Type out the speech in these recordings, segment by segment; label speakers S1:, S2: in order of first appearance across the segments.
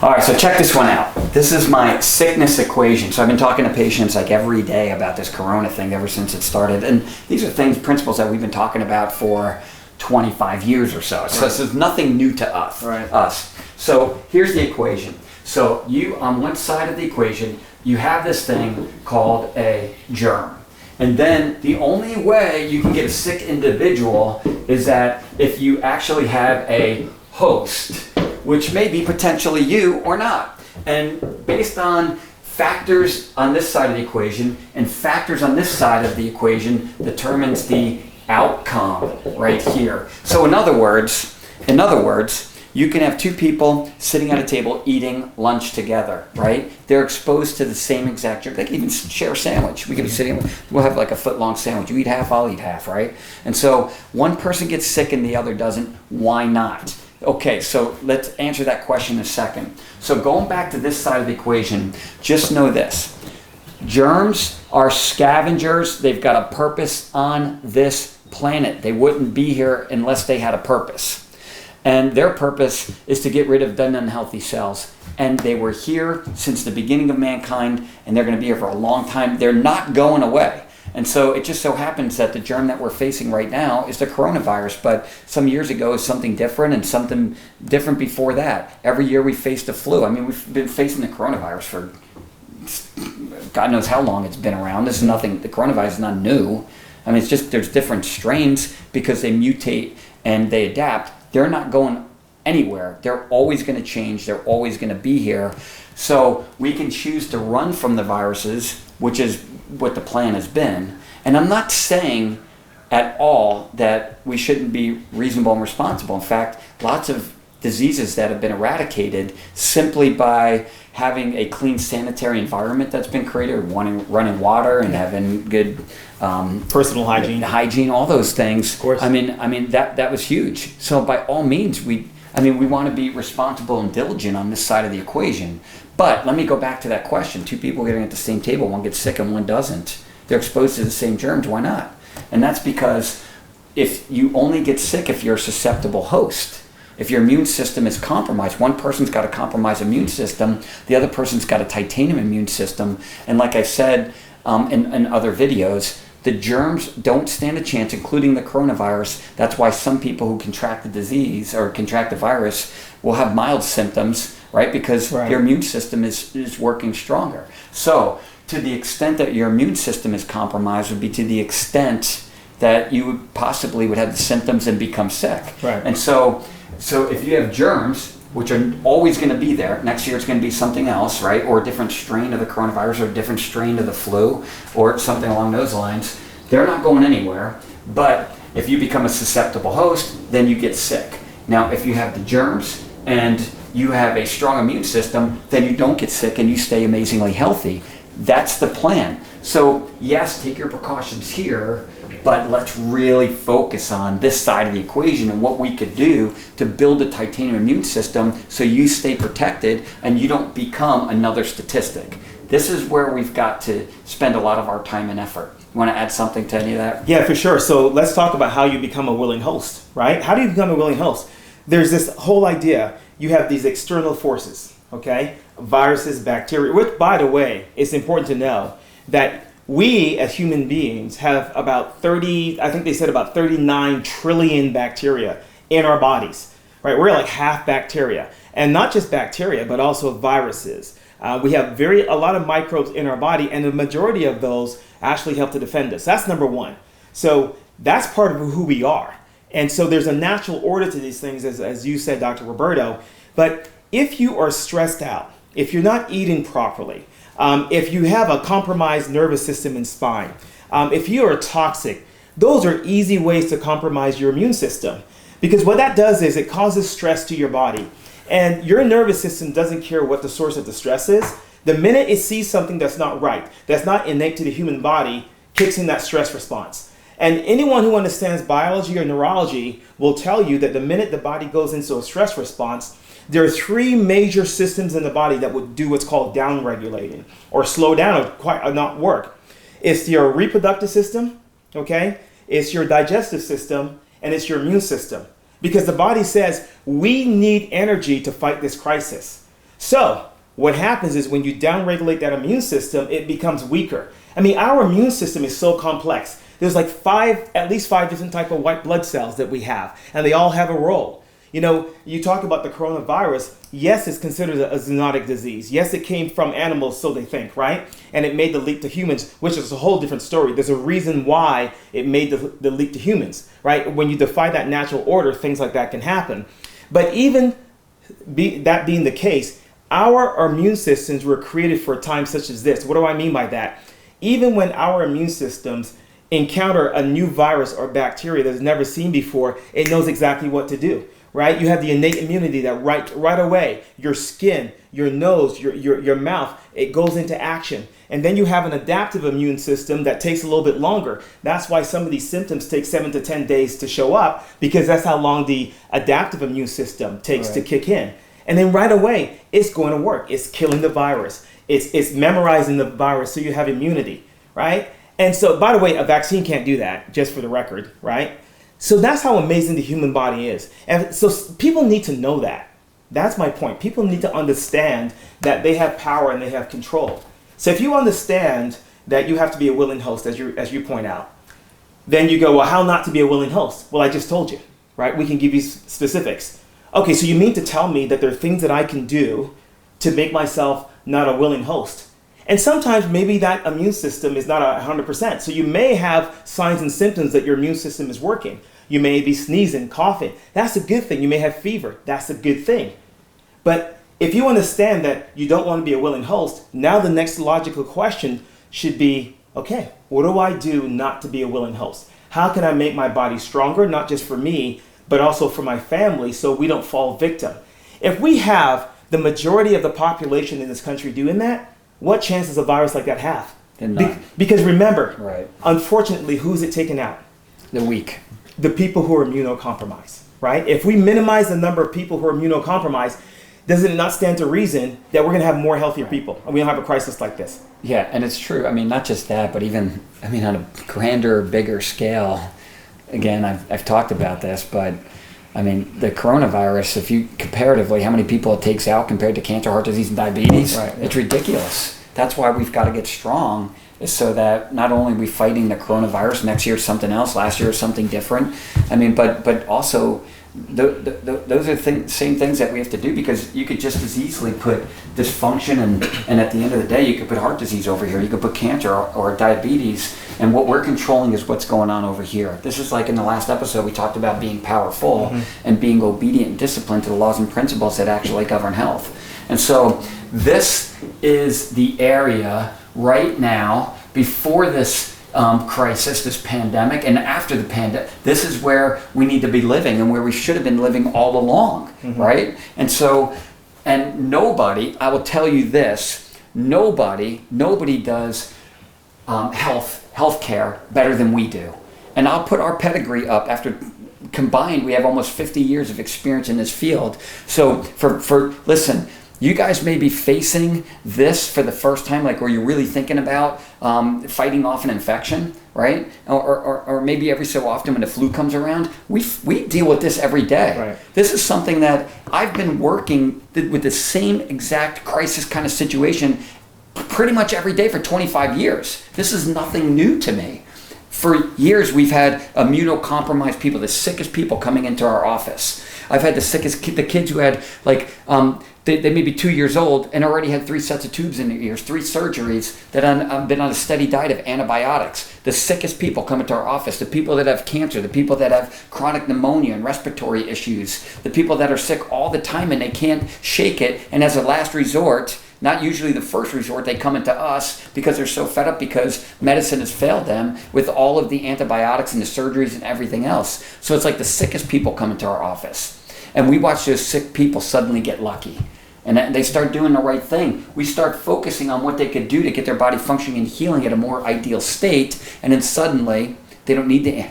S1: All right, so check this one out. This is my sickness equation. So I've been talking to patients like every day about this corona thing ever since it started. And these are principles that we've been talking about for 25 years or so. So this is nothing new to us. So here's the equation. So you, on one side of the equation, you have this thing called a germ. And then the only way you can get a sick individual is that if you actually have a host, which may be potentially you or not. And based on factors on this side of the equation and factors on this side of the equation determines the outcome right here. So in other words, you can have two people sitting at a table eating lunch together, right? They're exposed to the same exact germ. They can even share a sandwich. We can be sitting, we'll have like a foot-long sandwich. You eat half, I'll eat half, right? And so one person gets sick and the other doesn't. Why not? Okay, so let's answer that question in a second. So going back to this side of the equation, just know this. Germs are scavengers. They've got a purpose on this planet. They wouldn't be here unless they had a purpose. And their purpose is to get rid of dead and unhealthy cells. And they were here since the beginning of mankind, and they're going to be here for a long time. They're not going away. And so it just so happens that the germ that we're facing right now is the coronavirus. But some years ago it was something different, and something different before that. Every year we faced the flu. I mean, we've been facing the coronavirus for God knows how long it's been around. This is nothing, the coronavirus is not new. I mean, it's just there's different strains because they mutate and they adapt. They're not going anywhere. They're always going to change. They're always going to be here. So we can choose to run from the viruses, which is what the plan has been. And I'm not saying at all that we shouldn't be reasonable and responsible. In fact, lots of diseases that have been eradicated simply by having a clean sanitary environment that's been created, running water and having good
S2: personal hygiene,
S1: all those things.
S2: Of course.
S1: I mean that was huge. So by all means, we want to be responsible and diligent on this side of the equation. But let me go back to that question. Two people getting at the same table, one gets sick and one doesn't. They're exposed to the same germs. Why not? And that's because if you only get sick if you're a susceptible host. If your immune system is compromised, one person's got a compromised immune system, the other person's got a titanium immune system. And like I said in other videos, the germs don't stand a chance, including the coronavirus. That's why some people who contract the disease or contract the virus will have mild symptoms, right? Because their immune system is working stronger. So to the extent that your immune system is compromised would be to the extent that you would possibly would have the symptoms and become sick.
S2: Right.
S1: And so if you have germs, which are always going to be there, next year it's going to be something else, right? Or a different strain of the coronavirus or a different strain of the flu or something along those lines. They're not going anywhere. But if you become a susceptible host, then you get sick. Now, if you have the germs and you have a strong immune system, then you don't get sick and you stay amazingly healthy. That's the plan. So yes, take your precautions here, but let's really focus on this side of the equation and what we could do to build a titanium immune system so you stay protected and you don't become another statistic. This is where we've got to spend a lot of our time and effort. You want to add something to any of that?
S2: Yeah, for sure. So let's talk about how you become a willing host, right? How do you become a willing host? There's this whole idea. You have these external forces, okay? Viruses, bacteria, which, by the way, it's important to know that we as human beings have about 39 trillion bacteria in our bodies, right? We're like half bacteria, and not just bacteria, but also viruses. We have a lot of microbes in our body, and the majority of those actually help to defend us. That's number one. So that's part of who we are. And so there's a natural order to these things, as you said, Dr. Roberto. But if you are stressed out, if you're not eating properly, if you have a compromised nervous system and spine, if you are toxic, those are easy ways to compromise your immune system. Because what that does is it causes stress to your body. And your nervous system doesn't care what the source of the stress is. The minute it sees something that's not right, that's not innate to the human body, kicks in that stress response. And anyone who understands biology or neurology will tell you that the minute the body goes into a stress response, there are three major systems in the body that would do what's called down-regulating or slow down or not work. It's your reproductive system, okay? It's your digestive system, and it's your immune system. Because the body says, we need energy to fight this crisis. So what happens is when you downregulate that immune system, it becomes weaker. I mean, our immune system is so complex. There's like at least five different type of white blood cells that we have, and they all have a role. You know, you talk about the coronavirus. Yes, it's considered a zoonotic disease. Yes, it came from animals, so they think, right? And it made the leap to humans, which is a whole different story. There's a reason why it made the leap to humans, right? When you defy that natural order, things like that can happen. But even that being the case, our immune systems were created for a time such as this. What do I mean by that? Even when our immune systems encounter a new virus or bacteria that's never seen before, it knows exactly what to do. Right? You have the innate immunity that right away, your skin, your nose, your mouth, it goes into action. And then you have an adaptive immune system that takes a little bit longer. That's why some of these symptoms take 7 to 10 days to show up, because that's how long the adaptive immune system takes to kick in. And then right away, it's going to work. It's killing the virus. It's memorizing the virus so you have immunity, right? And so, by the way, a vaccine can't do that, just for the record, right? So that's how amazing the human body is. And so people need to know that. That's my point. People need to understand that they have power and they have control. So if you understand that you have to be a willing host, as you point out, then you go, well, how not to be a willing host? Well, I just told you, right? We can give you specifics. Okay, so you mean to tell me that there are things that I can do to make myself not a willing host? And sometimes maybe that immune system is not 100%. So you may have signs and symptoms that your immune system is working. You may be sneezing, coughing. That's a good thing. You may have fever. That's a good thing. But if you understand that you don't want to be a willing host, now the next logical question should be, okay, what do I do not to be a willing host? How can I make my body stronger, not just for me, but also for my family, so we don't fall victim? If we have the majority of the population in this country doing that, what chance does a virus like that have? Because remember, unfortunately, who's it taking out?
S1: The weak.
S2: The people who are immunocompromised, right? If we minimize the number of people who are immunocompromised, does it not stand to reason that we're going to have more healthier people and we don't have a crisis like this?
S1: Yeah, and it's true. I mean, not just that, but even, I mean, on a grander, bigger scale, again, I've talked about this, but I mean, the coronavirus, if you comparatively, how many people it takes out compared to cancer, heart disease, and diabetes, it's ridiculous. That's why we've got to get strong, is so that not only are we fighting the coronavirus, next year it's something else, last year it's something different. I mean, but also those are same things that we have to do, because you could just as easily put dysfunction and at the end of the day you could put heart disease over here, you could put cancer or diabetes, and what we're controlling is what's going on over here. This is like in the last episode we talked about being powerful and being obedient and disciplined to the laws and principles that actually govern health. And so this is the area right now, before this crisis, this pandemic, and after the pandemic, this is where we need to be living and where we should have been living all along, right? And so, and nobody, I will tell you this, nobody does healthcare better than we do. And I'll put our pedigree up. After combined, we have almost 50 years of experience in this field. So listen, you guys may be facing this for the first time, like where you're really thinking about fighting off an infection, right? Or maybe every so often when the flu comes around, we deal with this every day.
S2: Right.
S1: This is something that I've been working with the same exact crisis kind of situation pretty much every day for 25 years. This is nothing new to me. For years, we've had immunocompromised people, the sickest people coming into our office. I've had the kids who had they may be 2 years old and already had 3 sets of tubes in their ears, 3 surgeries, that have been on a steady diet of antibiotics. The sickest people come into our office, the people that have cancer, the people that have chronic pneumonia and respiratory issues, the people that are sick all the time and they can't shake it, and as a last resort, not usually the first resort, they come into us because they're so fed up because medicine has failed them with all of the antibiotics and the surgeries and everything else. So it's like the sickest people come into our office. And we watch those sick people suddenly get lucky. And they start doing the right thing. We start focusing on what they could do to get their body functioning and healing at a more ideal state. And then suddenly, they don't need the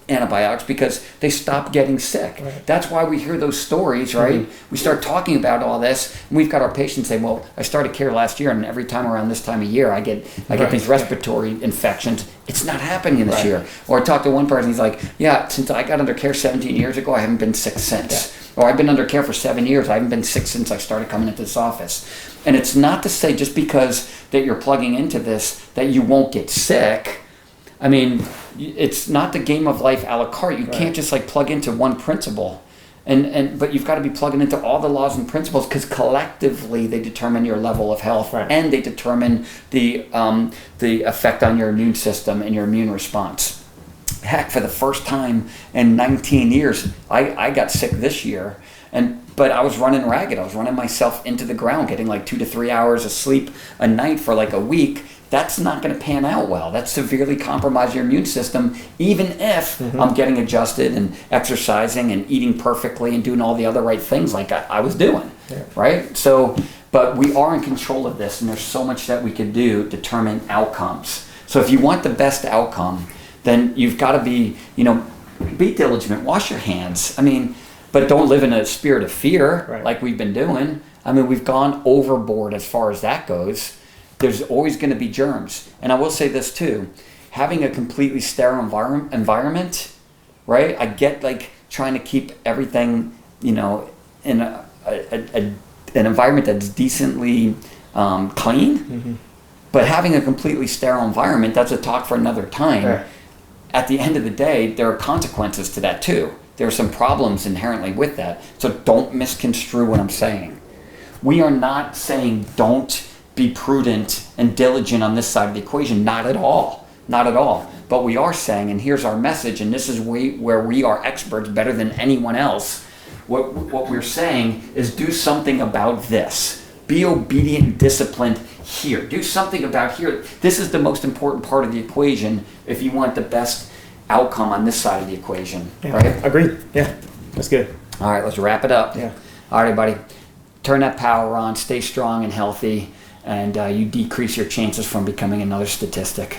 S1: antibiotics because they stop getting sick.
S2: Right.
S1: That's why we hear those stories, right? We start talking about all this, and we've got our patients say, well, I started care last year, and every time around this time of year, I get these respiratory infections. It's not happening this year. Or I talked to one person, he's like, yeah, since I got under care 17 years ago, I haven't been sick since. Or I've been under care for 7 years. I haven't been sick since I started coming into this office. And it's not to say just because that you're plugging into this that you won't get sick. I mean, it's not the game of life a la carte. You can't just like plug into one principle. But you've got to be plugging into all the laws and principles because collectively they determine your level of health and they determine the effect on your immune system and your immune response. Heck, for the first time in 19 years, I got sick this year, but I was running ragged. I was running myself into the ground, getting like 2 to 3 hours of sleep a night for like a week. That's not going to pan out well. That severely compromises your immune system, even if I'm getting adjusted and exercising and eating perfectly and doing all the other right things like I was doing, right? So, but we are in control of this, and there's so much that we can do to determine outcomes. So if you want the best outcome, then you've got to be, be diligent, wash your hands. I mean, but don't live in a spirit of fear like we've been doing. I mean, we've gone overboard as far as that goes. There's always going to be germs. And I will say this too, having a completely sterile environment, right? I get like trying to keep everything, in an environment that's decently clean, but having a completely sterile environment, that's a talk for another time. At the end of the day, there are consequences to that too. There are some problems inherently with that. So don't misconstrue what I'm saying. We are not saying don't be prudent and diligent on this side of the equation. Not at all. Not at all. But we are saying, and here's our message, and this is where we are experts better than anyone else. What we're saying is do something about this. Be obedient and disciplined here. Do something about here. This is the most important part of the equation if you want the best outcome on this side of the equation. Right?
S2: Agreed. Yeah. That's good.
S1: All right, let's wrap it up.
S2: Yeah.
S1: All right, everybody. Turn that power on. Stay strong and healthy. And you decrease your chances from becoming another statistic.